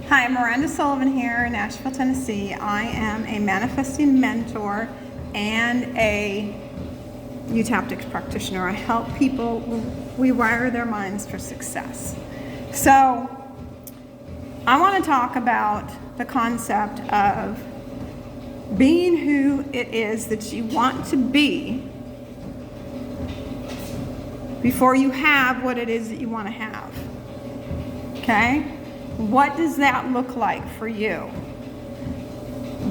Hi, I'm Miranda Sullivan here in Nashville, Tennessee. I am a manifesting mentor and a eutaptics practitioner. I help people rewire their minds for success. So I want to talk about the concept of being who it is that you want to be before you have what it is that you want to have. Okay? What does that look like for you?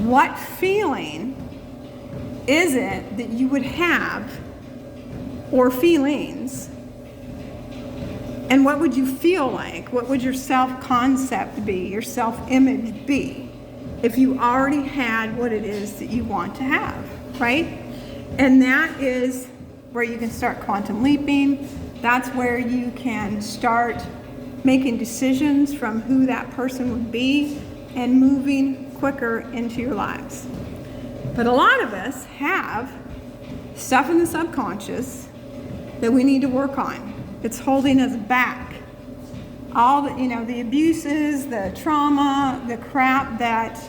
What feeling is it that you would have, or feelings? And what would you feel like? What would your self-concept be, your self-image be, if you already had what it is that you want to have, right? And that is where you can start quantum leaping. That's where you can start making decisions from who that person would be and moving quicker into your lives. But a lot of us have stuff in the subconscious that we need to work on. It's holding us back. All the abuses, the trauma, the crap that,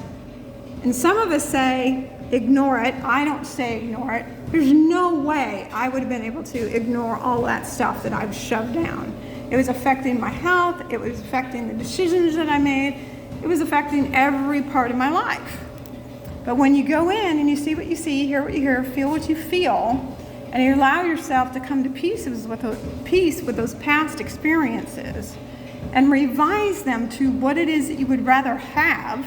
and some of us say, ignore it. I don't say ignore it. There's no way I would have been able to ignore all that stuff that I've shoved down. It was affecting my health. It was affecting the decisions that I made. It was affecting every part of my life. But when you go in and you see what you see, hear what you hear, feel what you feel, and you allow yourself to come to peace with those past experiences and revise them to what it is that you would rather have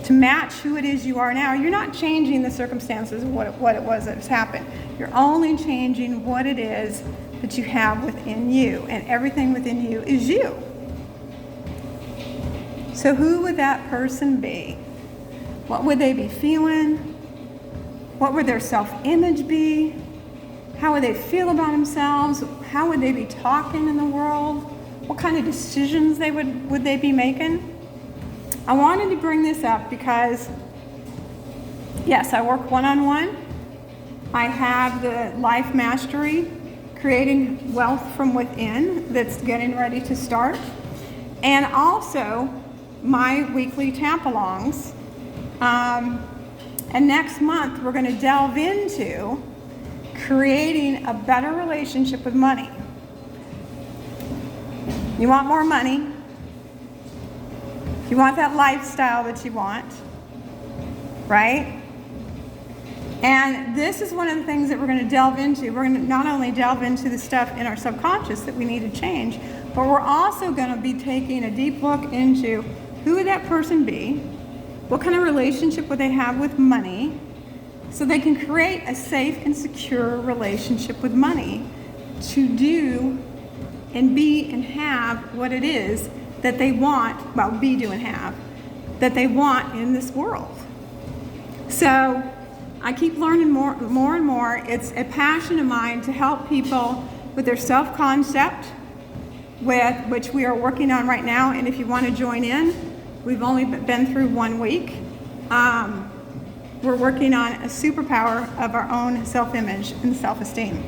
to match who it is you are now, you're not changing the circumstances of what it was that's happened. You're only changing what it is that you have within you, and everything within you is you. So who would that person be? What would they be feeling? What would their self-image be? How would they feel about themselves? How would they be talking in the world? What kind of decisions would they be making? I wanted to bring this up because, yes, I work one-on-one. I have the Life Mastery, Creating Wealth from Within, that's getting ready to start. And also my weekly tap-alongs. And next month, we're going to delve into creating a better relationship with money. You want more money? You want that lifestyle that you want, right? And this is one of the things that we're going to delve into. We're going to not only delve into the stuff in our subconscious that we need to change, but we're also going to be taking a deep look into who would that person be, what kind of relationship would they have with money, so they can create a safe and secure relationship with money to do and be and have what it is that they want, well, be, do, and have, that they want in this world. So I keep learning more and more. It's a passion of mine to help people with their self-concept, which we are working on right now. And if you want to join in, we've only been through 1 week. We're working on a superpower of our own self-image and self-esteem.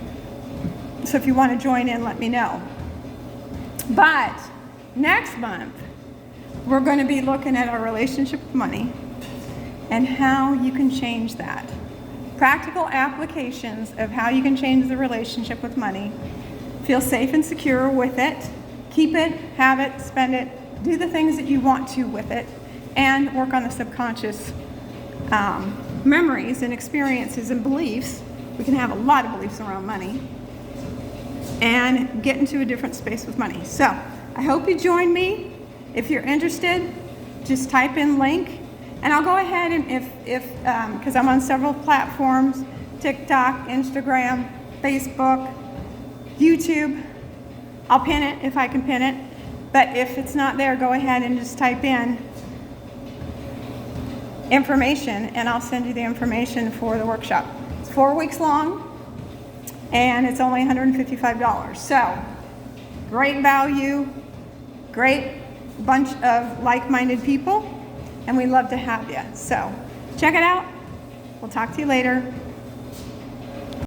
So if you want to join in, let me know. But next month, we're going to be looking at our relationship with money and how you can change that. Practical applications of how you can change the relationship with money. Feel safe and secure with it. Keep it, have it, spend it, do the things that you want to with it, and work on the subconscious memories and experiences and beliefs. We can have a lot of beliefs around money and get into a different space with money. So I hope you join me. If you're interested, just type in link, and I'll go ahead and because I'm on several platforms, TikTok, Instagram, Facebook, YouTube. I'll pin it if I can pin it, but if it's not there, go ahead and just type in information, and I'll send you the information for the workshop. It's 4 weeks long, and it's only $155. So great value, great bunch of like-minded people, and we'd love to have you. So check it out. We'll talk to you later.